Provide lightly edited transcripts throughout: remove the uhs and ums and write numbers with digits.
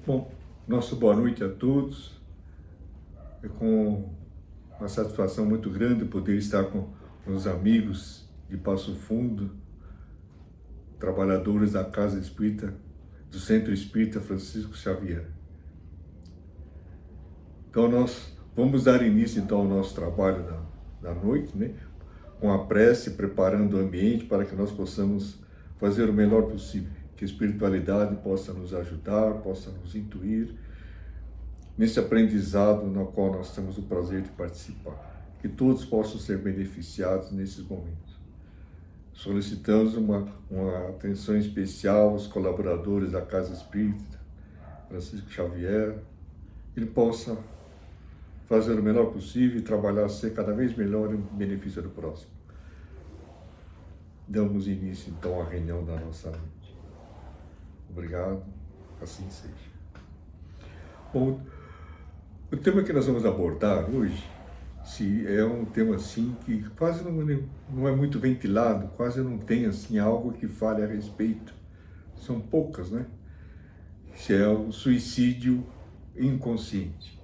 Bom, nossa boa noite a todos. É com uma satisfação muito grande poder estar com os amigos de Passo Fundo, trabalhadores da Casa Espírita, do Centro Espírita Francisco Xavier. Então nós vamos dar início então ao nosso trabalho da noite, né? Com a prece, preparando o ambiente para que nós possamos fazer o melhor possível, que a espiritualidade possa nos ajudar, possa nos intuir nesse aprendizado no qual nós temos o prazer de participar. Que todos possam ser beneficiados nesses momentos. Solicitamos uma atenção especial aos colaboradores da Casa Espírita, Francisco Xavier, que ele possa fazer o melhor possível e trabalhar ser cada vez melhor em benefício do próximo. Damos início então à reunião da nossa noite. Obrigado, assim seja. Bom, o tema que nós vamos abordar hoje é um tema assim que quase não é muito ventilado, quase não tem assim algo que fale a respeito. São poucas, né? Que é o suicídio inconsciente.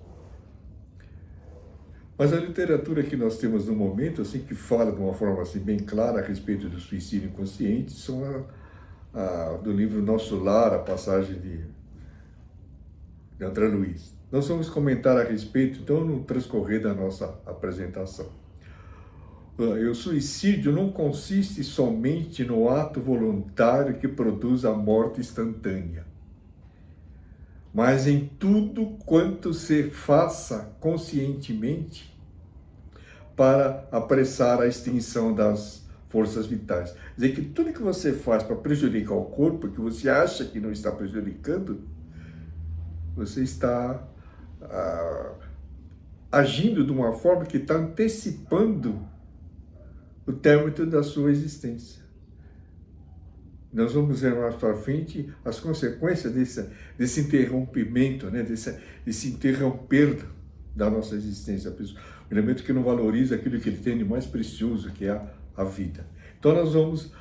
Mas a literatura que nós temos no momento, assim, que fala de uma forma assim bem clara a respeito do suicídio inconsciente, são do livro Nosso Lar, a passagem de André Luiz. Nós vamos comentar a respeito, então, no transcorrer da nossa apresentação. O suicídio não consiste somente no ato voluntário que produz a morte instantânea, mas em tudo quanto se faça conscientemente para apressar a extinção das forças vitais. Quer dizer que tudo que você faz para prejudicar o corpo, que você acha que não está prejudicando, você está agindo de uma forma que está antecipando o término da sua existência. Nós vamos ver mais para frente as consequências desse interrompimento, né? desse interromper da nossa existência. O elemento que não valoriza aquilo que ele tem de mais precioso, que é a vida. Então nós vamos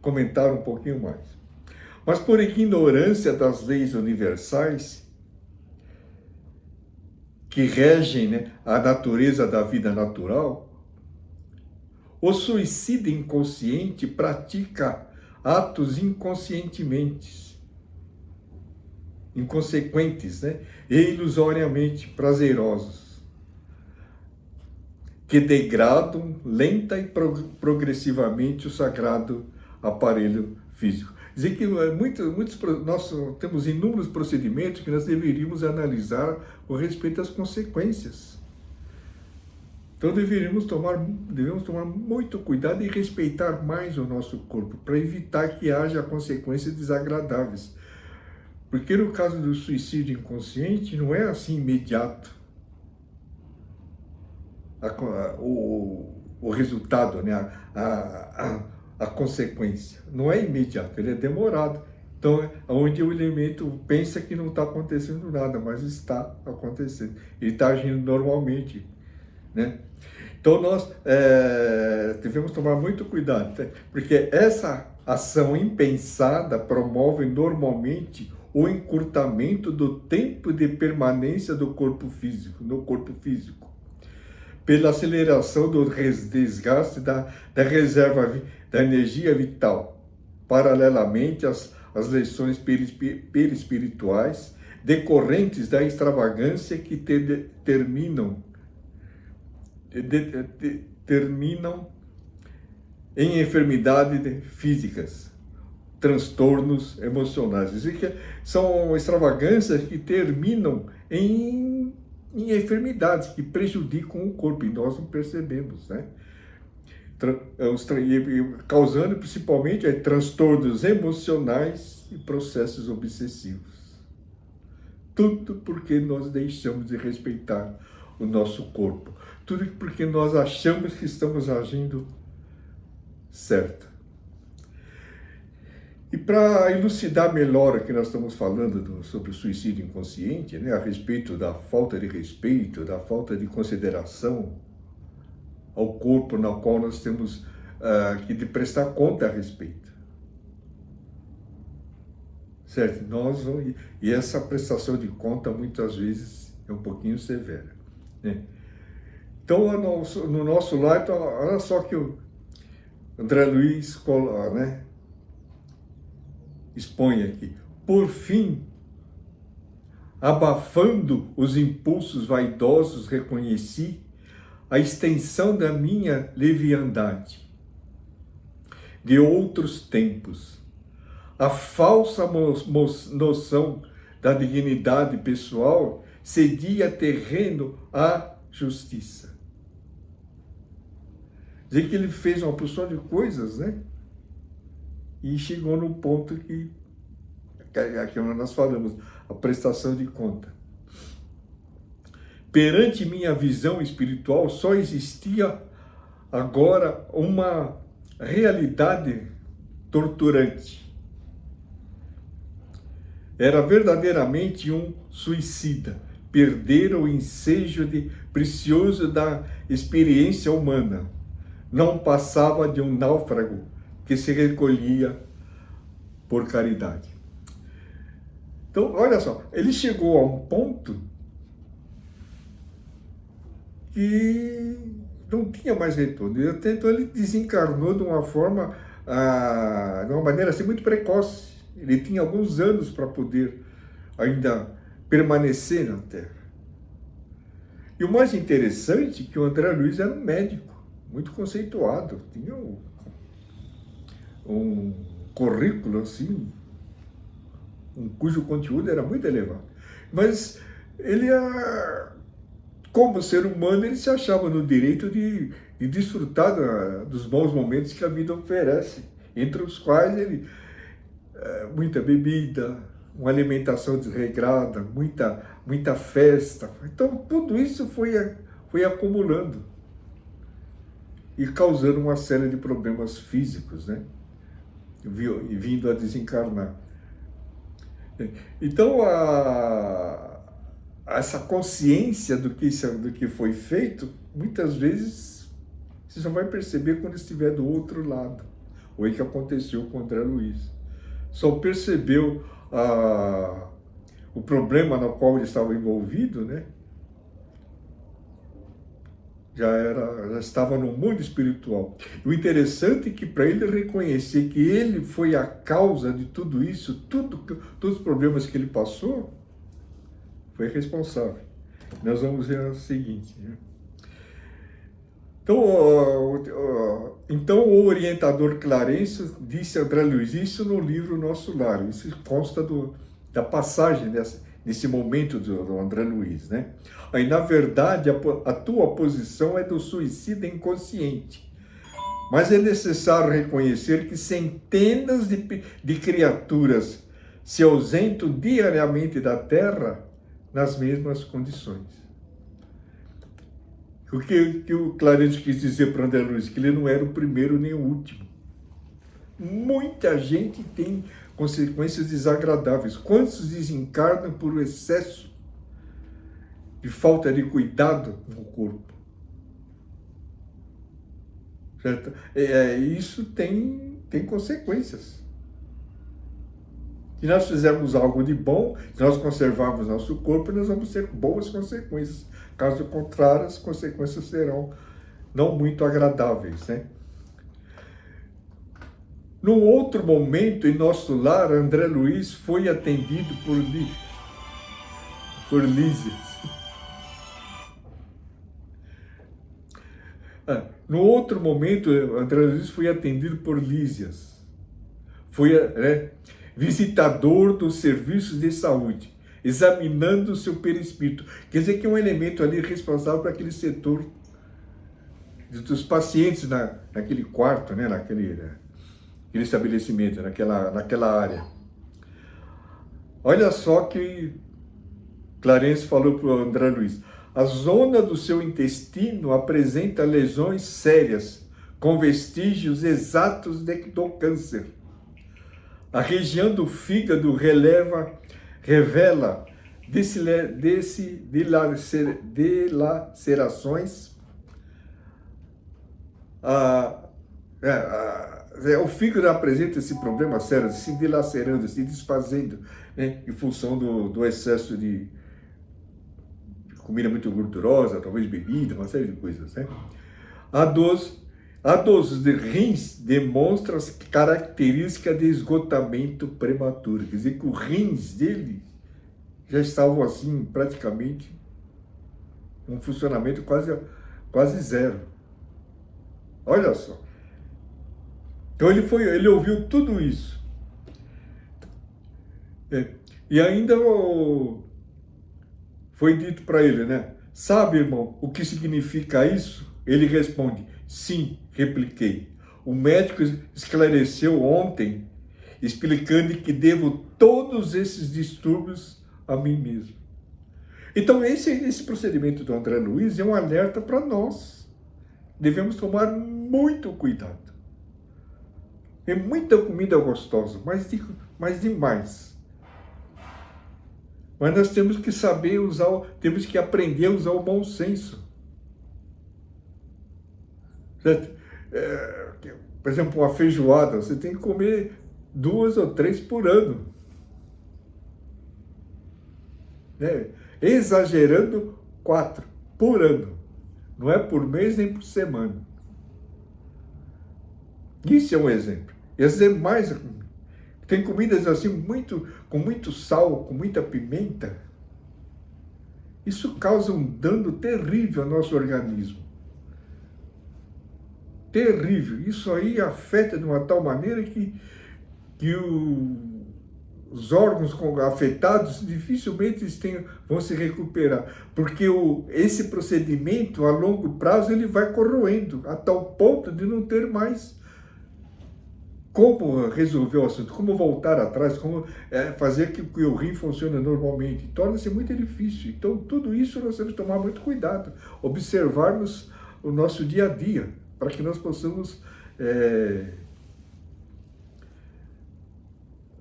comentar um pouquinho mais. Mas por ignorância das leis universais que regem, né, a natureza da vida natural, o suicida inconsciente pratica atos inconsequentes, né, e ilusoriamente prazerosos, que degradam lenta e progressivamente o sagrado aparelho físico. Dizer que nós temos inúmeros procedimentos que nós deveríamos analisar com respeito às consequências. Então devemos tomar muito cuidado e respeitar mais o nosso corpo, para evitar que haja consequências desagradáveis. Porque no caso do suicídio inconsciente, não é assim imediato o resultado, né? A consequência. Não é imediato, ele é demorado. Então, é onde o elemento pensa que não está acontecendo nada, mas está acontecendo. Ele está agindo normalmente, né? Então, nós devemos tomar muito cuidado, porque essa ação impensada promove normalmente o encurtamento do tempo de permanência do corpo físico, no corpo físico, pela aceleração do desgaste da reserva da energia vital, paralelamente às lições perispirituais decorrentes da extravagância que terminam em enfermidades físicas, transtornos emocionais. Quer dizer que são extravagâncias que terminam em enfermidades que prejudicam o corpo e nós não percebemos, né? Causando principalmente transtornos emocionais e processos obsessivos. Tudo porque nós deixamos de respeitar o nosso corpo. Tudo porque nós achamos que estamos agindo certo. E para elucidar melhor o que nós estamos falando sobre o suicídio inconsciente, né, a respeito da falta de respeito, da falta de consideração ao corpo no qual nós temos que prestar conta a respeito. certo? E essa prestação de conta muitas vezes é um pouquinho severa, né? Então, no nosso lar, então, olha só que o André Luiz, né, expõe aqui. Por fim, abafando os impulsos vaidosos, reconheci a extensão da minha leviandade de outros tempos, a falsa noção da dignidade pessoal cedia terreno à justiça. Dizer que ele fez uma porção de coisas, né? E chegou no ponto que nós falamos, a prestação de conta. Perante minha visão espiritual, só existia agora uma realidade torturante. Era verdadeiramente um suicida. Perdera o ensejo precioso da experiência humana. Não passava de um náufrago que se recolhia por caridade. Então, olha só, ele chegou a um ponto que não tinha mais retorno. Então ele desencarnou de uma forma, de uma maneira assim muito precoce. Ele tinha alguns anos para poder ainda permanecer na Terra. E o mais interessante é que o André Luiz era um médico, muito conceituado, tinha um currículo assim, cujo conteúdo era muito elevado. Mas ele, como ser humano, ele se achava no direito de desfrutar dos bons momentos que a vida oferece, entre os quais ele muita bebida, uma alimentação desregrada, muita festa. Então tudo isso foi acumulando e causando uma série de problemas físicos, né? E vindo a desencarnar. Então, essa consciência do que foi feito, muitas vezes você só vai perceber quando estiver do outro lado. Foi o que aconteceu com o André Luiz. Só percebeu o problema no qual ele estava envolvido, né? Já estava no mundo espiritual. O interessante é que para ele reconhecer que ele foi a causa de tudo isso, todos os problemas que ele passou, foi responsável. Nós vamos ver o seguinte, né? Então o orientador Clarencio disse a André Luiz, isso no livro Nosso Lar, isso consta da passagem nesse momento do André Luiz, né? Aí, na verdade, a tua posição é do suicida inconsciente. Mas é necessário reconhecer que centenas de criaturas se ausentam diariamente da Terra nas mesmas condições. O que o Clarencio quis dizer para André Luiz? Que ele não era o primeiro nem o último. Muita gente tem consequências desagradáveis. Quantos desencarnam por excesso de falta de cuidado no corpo? Certo? Isso tem consequências. Se nós fizermos algo de bom, se nós conservarmos nosso corpo, nós vamos ter boas consequências. Caso contrário, as consequências serão não muito agradáveis, né? Num outro momento, em nosso lar, André Luiz foi atendido por Lísias. No outro momento, André Luiz foi atendido por Lísias. Foi visitador dos serviços de saúde, examinando o seu perispírito. Quer dizer que é um elemento ali responsável para aquele setor dos pacientes naquele quarto, né, naquele estabelecimento, naquela área. Olha só que Clarencio falou para o André Luiz. A zona do seu intestino apresenta lesões sérias, com vestígios exatos do câncer. A região do fígado revela dilacerações o fígado apresenta esse problema sério, se dilacerando, se desfazendo, né, em função do excesso de comida muito gordurosa, talvez bebida, uma série de coisas, né? A dos rins demonstra as características de esgotamento prematuro, quer dizer que os rins dele já estavam assim, praticamente, um funcionamento quase zero. Olha só. Então ele ouviu tudo isso. E ainda foi dito para ele, né? Sabe, irmão, o que significa isso? Ele responde, sim, repliquei. O médico esclareceu ontem, explicando que devo todos esses distúrbios a mim mesmo. Então esse procedimento do André Luiz é um alerta para nós. Devemos tomar muito cuidado. É muita comida gostosa, mas demais. Mas nós temos que saber temos que aprender a usar o bom senso. Certo? Por exemplo, uma feijoada, você tem que comer 2 ou 3 por ano. Né? Exagerando, 4 por ano. Não é por mês nem por semana. Isso é um exemplo. Esse é mais. Tem comidas assim com muito sal, com muita pimenta. Isso causa um dano terrível ao nosso organismo. Terrível. Isso aí afeta de uma tal maneira que os órgãos afetados dificilmente vão se recuperar, porque esse procedimento a longo prazo ele vai corroendo a tal ponto de não ter mais como resolver o assunto, como voltar atrás, como fazer que o rim funcione normalmente. Torna-se muito difícil. Então tudo isso nós temos que tomar muito cuidado, observarmos o nosso dia a dia, para que nós possamos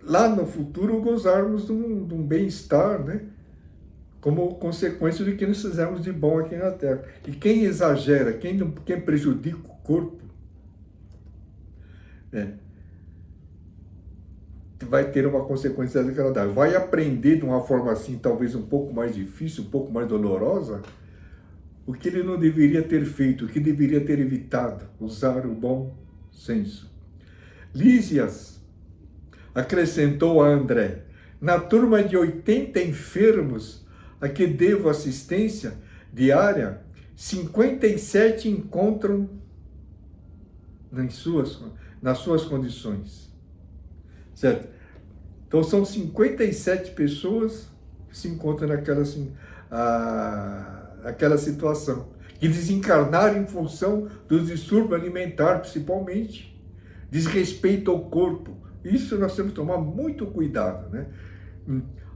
lá no futuro gozarmos de um bem-estar, né? Como consequência do que nós fizemos de bom aqui na Terra. E quem exagera, quem prejudica o corpo, vai ter uma consequência desagradável. Vai aprender de uma forma assim, talvez um pouco mais difícil, um pouco mais dolorosa, o que ele não deveria ter feito, o que deveria ter evitado, usar o bom senso. Lísias acrescentou a André, na turma de 80 enfermos a que devo assistência diária, 57 encontram nas suas condições. Certo? Então são 57 pessoas que se encontram naquela situação, que desencarnaram em função dos distúrbios alimentares, principalmente, desrespeito ao corpo. Isso nós temos que tomar muito cuidado, né?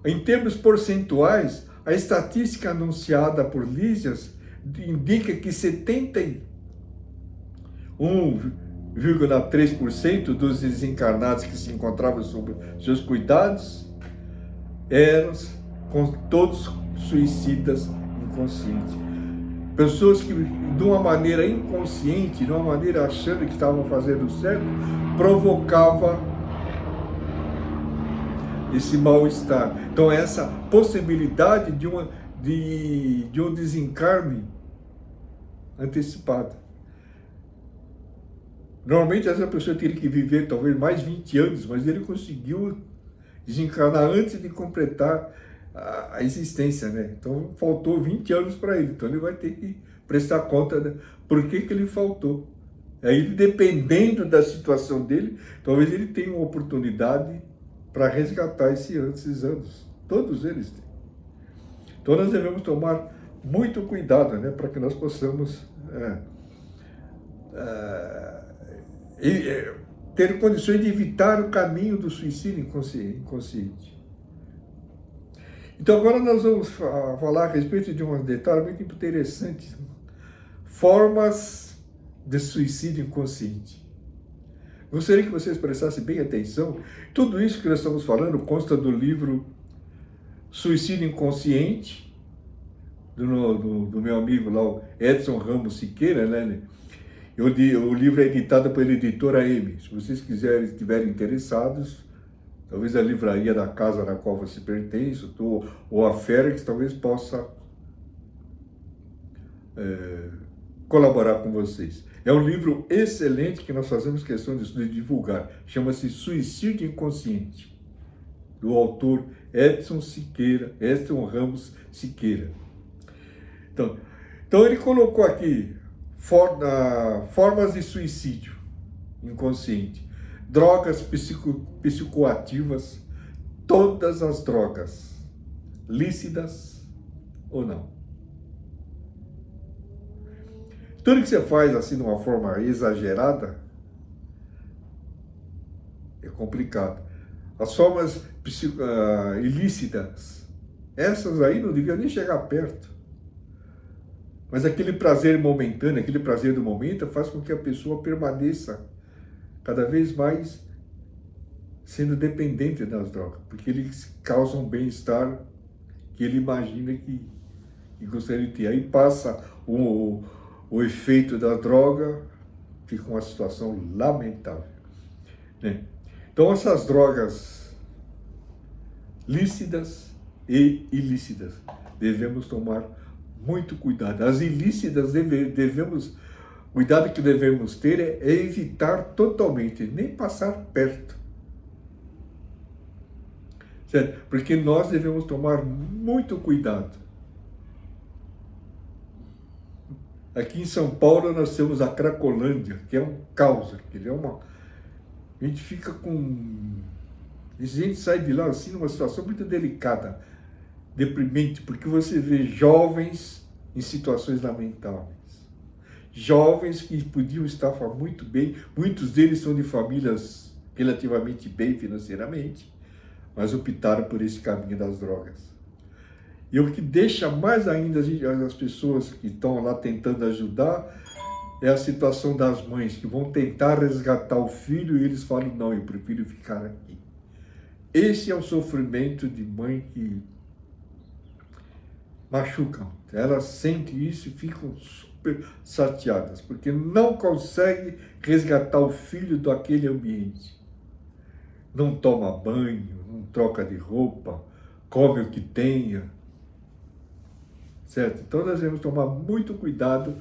Em termos percentuais, a estatística anunciada por Lísias indica que 71,3% dos desencarnados que se encontravam sob seus cuidados eram todos suicidas inconscientes. Pessoas que, de uma maneira inconsciente, de uma maneira achando que estavam fazendo certo, provocava esse mal-estar. Então, essa possibilidade de um desencarne antecipado. Normalmente, essa pessoa teria que viver talvez mais 20 anos, mas ele conseguiu desencarnar antes de completar a existência, né? Então, faltou 20 anos para ele. Então, ele vai ter que prestar conta de por que ele faltou. Aí, dependendo da situação dele, talvez ele tenha uma oportunidade para resgatar esses anos. Todos eles têm. Então nós devemos tomar muito cuidado, né, para que nós possamos ter condições de evitar o caminho do suicídio inconsciente. Então agora nós vamos falar a respeito de um detalhe muito interessante. Formas de suicídio inconsciente. Gostaria que vocês prestassem bem atenção. Tudo isso que nós estamos falando consta do livro Suicídio Inconsciente, do meu amigo lá, o Edson Ramos Siqueira, né? O livro é editado pela editora M. Se vocês estiverem interessados, talvez a livraria da casa na qual você pertence, ou a Félix, talvez possa colaborar com vocês. É um livro excelente que nós fazemos questão de divulgar. Chama-se Suicídio Inconsciente, do autor Edson Ramos Siqueira. Então ele colocou aqui formas de suicídio inconsciente, drogas psicoativas, todas as drogas, lícitas ou não. Tudo que você faz assim de uma forma exagerada é complicado. As formas ilícitas, essas aí não deviam nem chegar perto. Mas aquele prazer momentâneo, aquele prazer do momento faz com que a pessoa permaneça cada vez mais sendo dependente das drogas, porque eles causam um bem-estar que ele imagina que gostaria de ter. Aí passa o efeito da droga, fica uma situação lamentável, né? Então essas drogas lícitas e ilícitas devemos tomar muito cuidado. As ilícitas cuidado que devemos ter é evitar totalmente, nem passar perto. Certo? Porque nós devemos tomar muito cuidado. Aqui em São Paulo nós temos a Cracolândia, que é um caos. A gente fica com... A gente sai de lá assim numa situação muito delicada, deprimente, porque você vê jovens em situações lamentáveis. Jovens que podiam estar muito bem, muitos deles são de famílias relativamente bem financeiramente, mas optaram por esse caminho das drogas. E o que deixa mais ainda as pessoas que estão lá tentando ajudar é a situação das mães que vão tentar resgatar o filho e eles falam, não, eu prefiro ficar aqui. Esse é o sofrimento de mãe que machucam. Elas sentem isso e ficam super chateadas, porque não conseguem resgatar o filho daquele ambiente. Não toma banho, não troca de roupa, come o que tenha. Certo? Então nós devemos tomar muito cuidado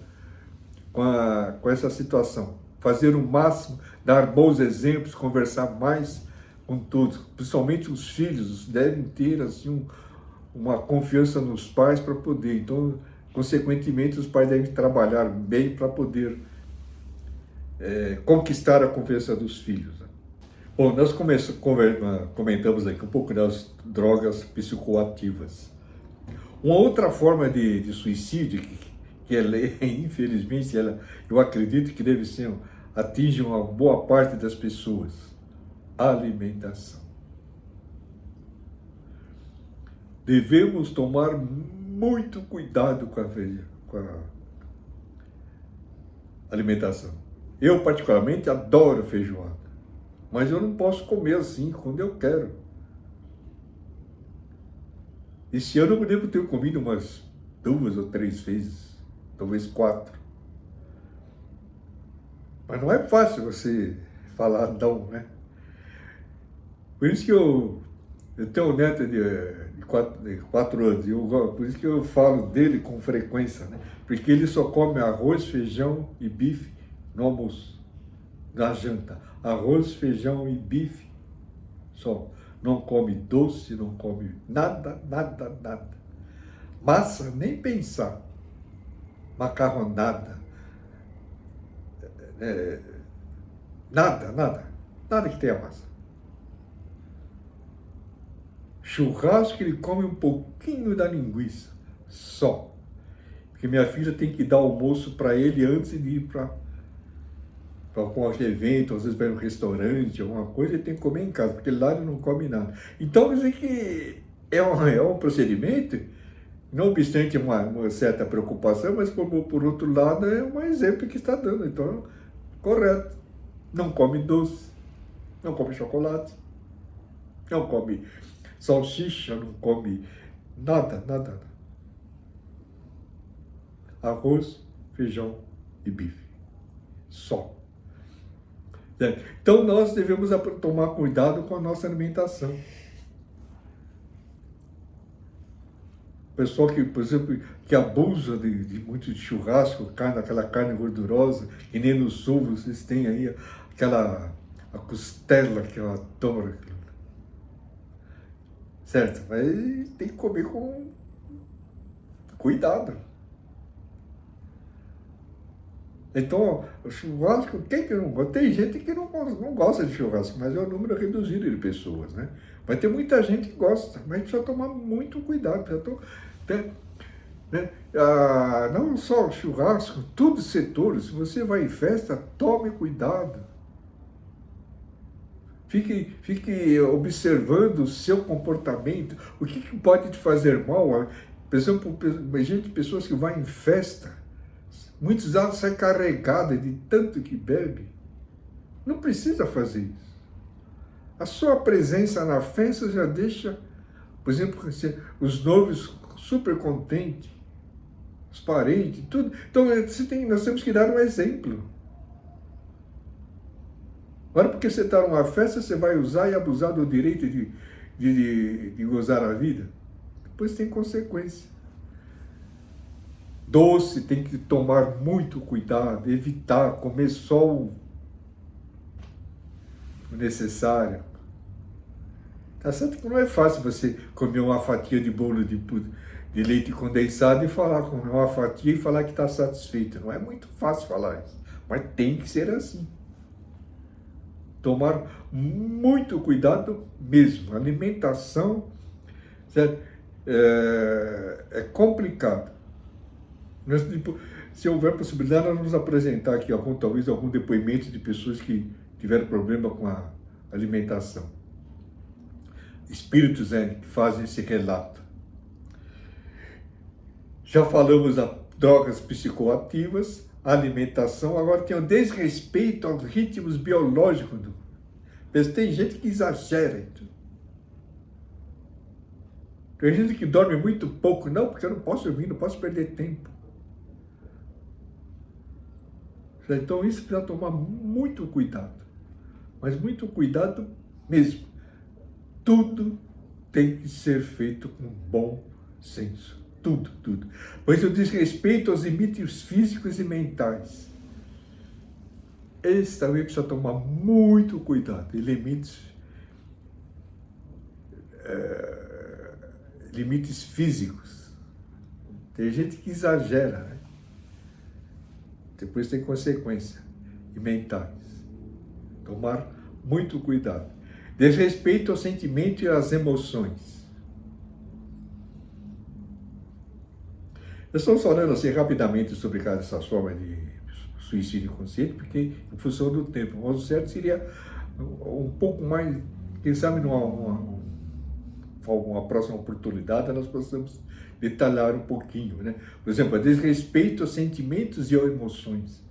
com essa situação. Fazer o máximo, dar bons exemplos, conversar mais com todos. Principalmente os filhos devem ter assim, uma confiança nos pais para poder. Então, consequentemente, os pais devem trabalhar bem para poder conquistar a confiança dos filhos. Bom, nós comentamos aqui um pouco das drogas psicoativas. Uma outra forma de suicídio, que ela, infelizmente, eu acredito que atinge uma boa parte das pessoas, a alimentação. Devemos tomar muito cuidado com a alimentação. Eu, particularmente, adoro feijoada, mas eu não posso comer assim quando eu quero. Esse ano eu devo ter comido umas 2 ou 3 vezes, talvez 4. Mas não é fácil você falar não, né? Por isso que eu tenho um neto de 4 anos, por isso que eu falo dele com frequência, né? Porque ele só come arroz, feijão e bife no almoço, na janta. Arroz, feijão e bife só. Não come doce, não come nada, nada, nada. Massa, nem pensar. Macarronada. Nada, nada. Nada que tenha massa. Churrasco, ele come um pouquinho da linguiça, só. Porque minha filha tem que dar almoço para ele antes de ir para qualquer evento, às vezes vai no restaurante, alguma coisa, ele tem que comer em casa, porque lá ele não come nada. Então, quer dizer que é um procedimento, não obstante uma certa preocupação, mas por outro lado é um exemplo que está dando. Então, correto. Não come doce, não come chocolate, não come salsicha, não come nada, nada, nada. Arroz, feijão e bife. só. Certo? Então nós devemos tomar cuidado com a nossa alimentação. O pessoal que, por exemplo, que abusa de muito de churrasco, aquela carne gordurosa, e nem no sul vocês têm aí a costela que eu adoro. Certo? Mas tem que comer com cuidado. Então, o churrasco, quem que não gosta? Tem gente que não gosta de churrasco, mas é um número reduzido de pessoas, né? Mas tem muita gente que gosta, mas precisa tomar muito cuidado. Não só churrasco, todos os setores. Se você vai em festa, tome cuidado. Fique observando o seu comportamento, o que pode te fazer mal. Por exemplo, pessoas que vão em festa, muitos delas saem carregadas de tanto que bebe. Não precisa fazer isso. A sua presença na festa já deixa, por exemplo, os noivos super contentes, os parentes, tudo. Então, nós temos que dar um exemplo. Agora, porque você está numa festa, você vai usar e abusar do direito de gozar a vida? Depois tem consequência. Doce, tem que tomar muito cuidado, evitar comer só o necessário. Tá certo que não é fácil você comer uma fatia de bolo de leite condensado e comer uma fatia e falar que está satisfeito. Não é muito fácil falar isso, mas tem que ser assim. Tomar muito cuidado mesmo. A alimentação, certo? É complicado. Se houver possibilidade, nós vamos apresentar aqui talvez algum depoimento de pessoas que tiveram problema com a alimentação. Espíritos que fazem esse relato. Já falamos das drogas psicoativas, alimentação, agora tem o desrespeito aos ritmos biológicos. Tem gente que exagera. Tem gente que dorme muito pouco. Não, porque eu não posso dormir, não posso perder tempo. Então isso precisa tomar muito cuidado. Mas muito cuidado mesmo. Tudo tem que ser feito com bom senso. Tudo, tudo. Pois eu desrespeito aos limites físicos e mentais. Esse também precisa tomar muito cuidado. E limites físicos. Tem gente que exagera, né? Depois tem consequência. E mentais. Tomar muito cuidado. Desrespeito ao sentimento e às emoções. Nós estamos falando assim rapidamente sobre essa forma de suicídio consciente, porque em função do tempo, mas o certo seria um pouco mais, quem sabe numa próxima oportunidade nós possamos detalhar um pouquinho, né? Por exemplo, desrespeito aos sentimentos e às emoções.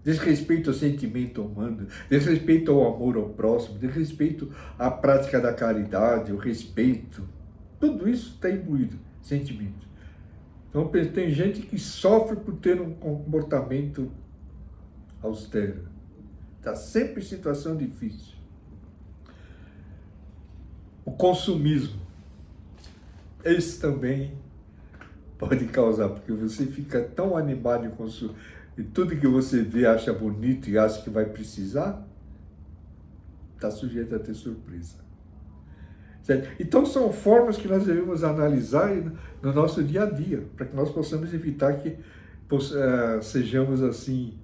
Desrespeito ao sentimento humano, desrespeito ao amor ao próximo, desrespeito à prática da caridade, o respeito. Tudo isso está imbuído, sentimento. Então tem gente que sofre por ter um comportamento austero. Está sempre em situação difícil. O consumismo. Esse também pode causar, porque você fica tão animado em consumir, e tudo que você vê, acha bonito e acha que vai precisar, está sujeito a ter surpresa. Certo? Então são formas que nós devemos analisar no nosso dia a dia, para que nós possamos evitar que sejamos assim,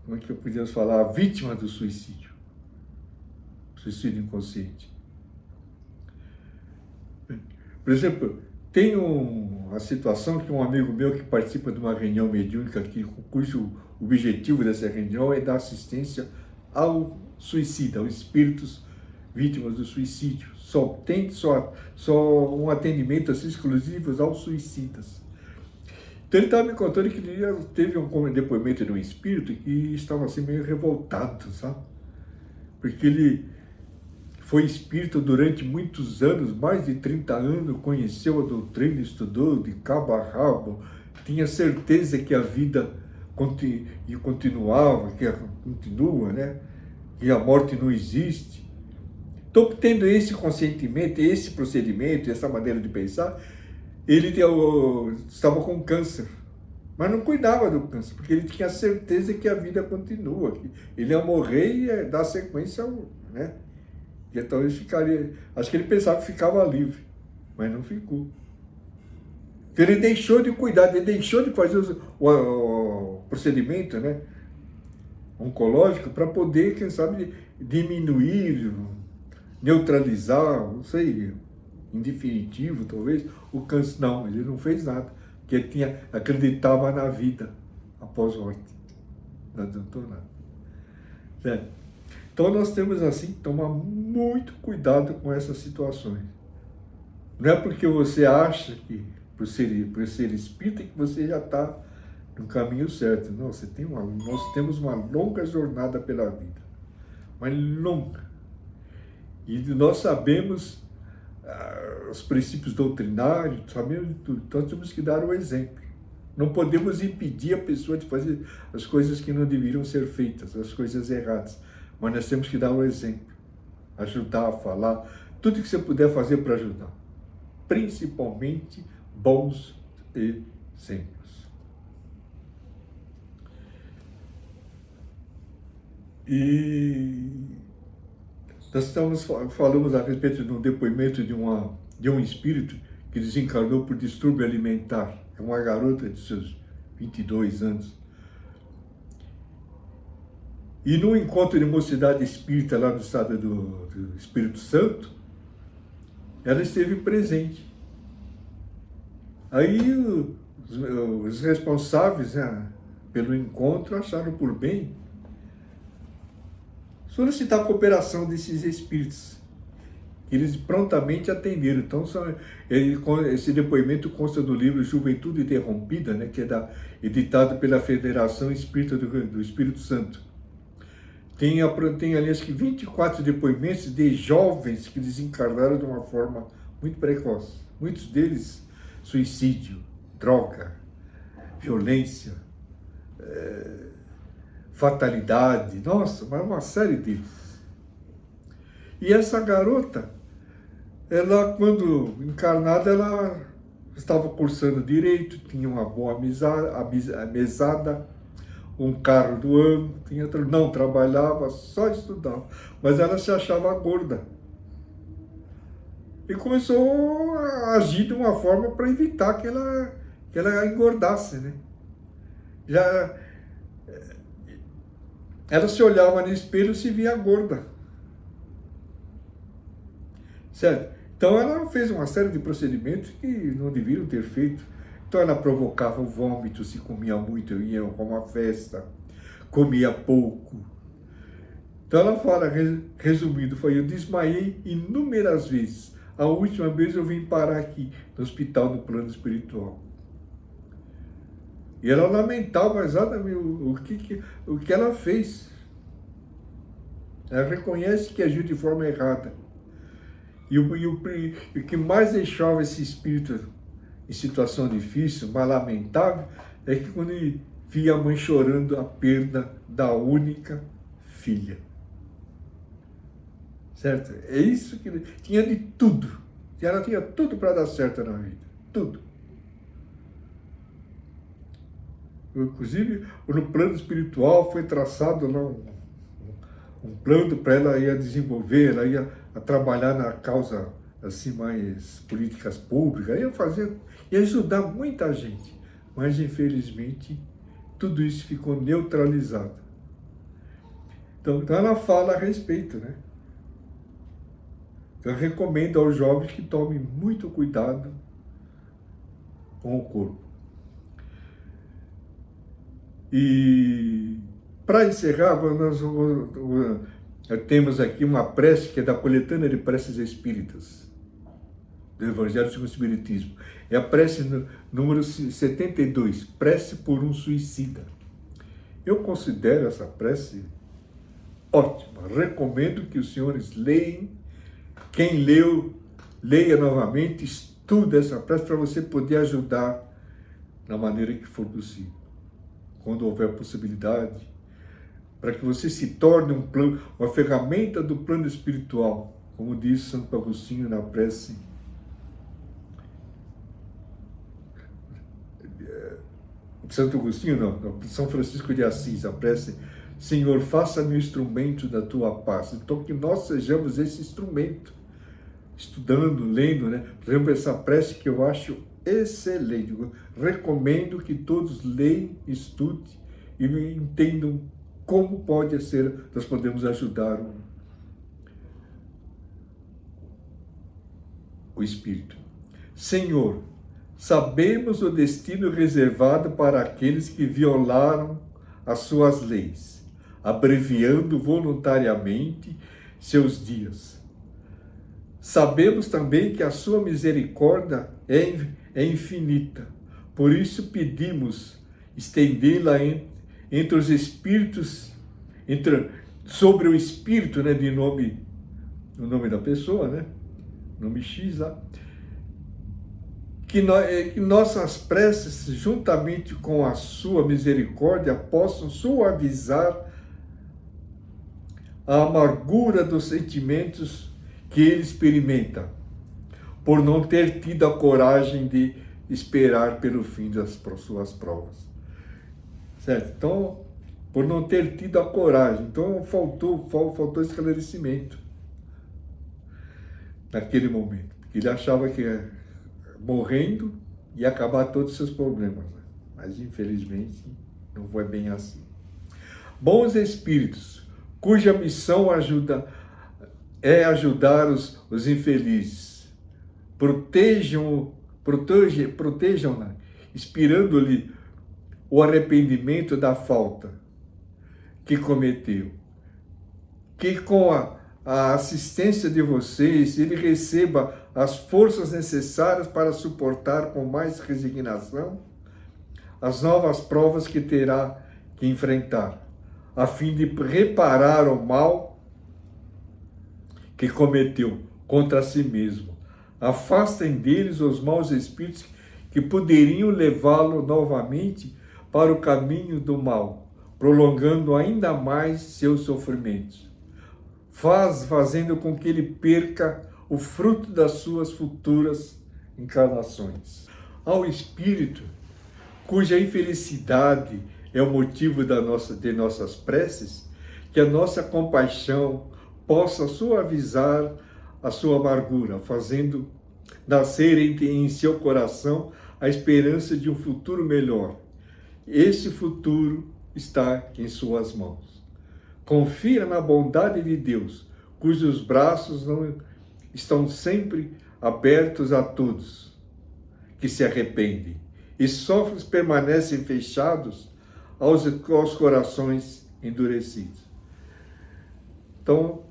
como é que podemos falar, a vítima do suicídio inconsciente. Por exemplo, tem uma situação que um amigo meu que participa de uma reunião mediúnica aqui, cujo objetivo dessa reunião é dar assistência ao suicida, aos espíritos vítimas do suicídio. Só um atendimento assim, exclusivo aos suicidas. Então ele estava me contando que ele teve um depoimento de um espírito que estava assim meio revoltado, sabe? Porque ele foi espírita durante muitos anos, mais de 30 anos, conheceu a doutrina, estudou de cabo a rabo, tinha certeza que a vida continuava, que continua, né? Que a morte não existe. Então, tendo esse consentimento, esse procedimento, essa maneira de pensar, ele estava com câncer, mas não cuidava do câncer, porque ele tinha certeza que a vida continua, que ele ia morrer e ia dar sequência, né? E então ele ficaria, acho que ele pensava que ficava livre, mas não ficou. Então ele deixou de cuidar, ele deixou de fazer o procedimento, né, oncológico, para poder, quem sabe, diminuir, neutralizar, não sei, em definitivo, talvez, o câncer. Não, ele não fez nada, porque ele acreditava na vida após a morte. Não adiantou nada. Certo? Então nós temos, assim, que tomar muito cuidado com essas situações. Não é porque você acha que, por ser espírita, que você já está no caminho certo. Não, nós temos uma longa jornada pela vida. Mas longa. E nós sabemos os princípios doutrinários, sabemos de tudo. Então temos que dar o exemplo. Não podemos impedir a pessoa de fazer as coisas que não deveriam ser feitas, as coisas erradas. Mas nós temos que dar o exemplo. Ajudar a falar, tudo que você puder fazer para ajudar. Principalmente bons exemplos. E nós falamos a respeito de um depoimento de um espírito que desencarnou por distúrbio alimentar. É uma garota de seus 22 anos. E num encontro de mocidade espírita lá no estado do Espírito Santo, ela esteve presente. Aí os responsáveis, né, pelo encontro acharam por bem solicitar a cooperação desses espíritos. Eles prontamente atenderam. Então, esse depoimento consta do livro Juventude Interrompida, né, que é editado pela Federação Espírita do Espírito Santo. Tem ali, acho que 24 depoimentos de jovens que desencarnaram de uma forma muito precoce. Muitos deles, suicídio, droga, violência, fatalidade, nossa, mas uma série deles. E essa garota, ela, quando encarnada, ela estava cursando direito, tinha uma boa mesada, um carro do ano, não trabalhava, só estudava, mas ela se achava gorda. E começou a agir de uma forma para evitar que ela engordasse, né? Ela se olhava no espelho e se via gorda. Certo? Então ela fez uma série de procedimentos que não deveriam ter feito. Então ela provocava o vômito, se comia muito, eu ia para uma festa, comia pouco. Então ela fala, resumindo, eu desmaiei inúmeras vezes. A última vez eu vim parar aqui, no hospital do plano espiritual. E ela lamentava exatamente o que ela fez. Ela reconhece que agiu de forma errada. E o que mais deixava esse espírito em situação difícil, mais lamentável, é que quando ele via a mãe chorando a perda da única filha. Certo? É isso que ele tinha de tudo. E ela tinha tudo para dar certo na vida. Tudo. Inclusive, no plano espiritual foi traçado lá um plano para ela ia desenvolver, ela ia trabalhar na causa assim mais políticas públicas, ia ajudar muita gente. Mas, infelizmente, tudo isso ficou neutralizado. Então ela fala a respeito, né? Eu recomendo aos jovens que tomem muito cuidado com o corpo. E, para encerrar, nós temos aqui uma prece que é da coletânea de preces espíritas, do Evangelho segundo o Espiritismo. É a prece número 72, prece por um suicida. Eu considero essa prece ótima. Recomendo que os senhores leiam. Quem leu, leia novamente, estude essa prece para você poder ajudar na maneira que for possível. Quando houver possibilidade, para que você se torne uma ferramenta do plano espiritual, como diz Santo Agostinho na prece Santo Agostinho, não, São Francisco de Assis, a prece: Senhor, faça-me o instrumento da tua paz. Então, que nós sejamos esse instrumento, estudando, lendo, né? Por exemplo, essa prece que eu acho excelente. Eu recomendo que todos leiam, estudem e entendam como pode ser, nós podemos ajudar o Espírito. Senhor, sabemos o destino reservado para aqueles que violaram as suas leis, abreviando voluntariamente seus dias. Sabemos também que a sua misericórdia é infinita. Por isso pedimos estendê-la entre os espíritos, sobre o espírito, né, o nome da pessoa, né, nome X lá, que nossas preces, juntamente com a sua misericórdia, possam suavizar a amargura dos sentimentos que ele experimenta, por não ter tido a coragem de esperar pelo fim das suas provas. Certo? Então, por não ter tido a coragem. Então, faltou esclarecimento naquele momento. Porque ele achava que morrendo ia acabar todos os seus problemas. Né? Mas, infelizmente, não foi bem assim. Bons espíritos, cuja missão é ajudar os infelizes. Protejam-na, inspirando-lhe o arrependimento da falta que cometeu. Que com a assistência de vocês, ele receba as forças necessárias para suportar com mais resignação as novas provas que terá que enfrentar, a fim de reparar o mal que cometeu contra si mesmo. Afastem deles os maus espíritos que poderiam levá-lo novamente para o caminho do mal, prolongando ainda mais seus sofrimentos, fazendo com que ele perca o fruto das suas futuras encarnações. Ao espírito cuja infelicidade é o motivo de nossas preces, que a nossa compaixão possa suavizar a sua amargura, fazendo nascer em seu coração a esperança de um futuro melhor. Esse futuro está em suas mãos. Confia na bondade de Deus, cujos braços não estão sempre abertos a todos que se arrependem, e só permanecem fechados aos corações endurecidos. Então,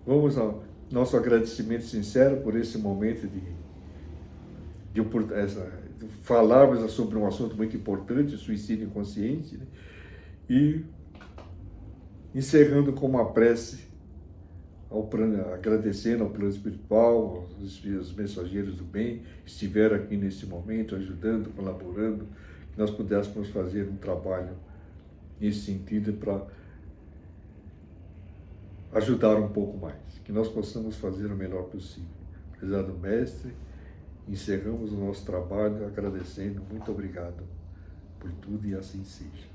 vamos ao nosso agradecimento sincero por esse momento de falarmos sobre um assunto muito importante, o suicídio inconsciente, né? E encerrando com uma prece, agradecendo ao plano espiritual, os mensageiros do bem que estiveram aqui nesse momento, ajudando, colaborando, que nós pudéssemos fazer um trabalho nesse sentido para ajudar um pouco mais, que nós possamos fazer o melhor possível. Prezado Mestre, encerramos o nosso trabalho agradecendo, muito obrigado por tudo e assim seja.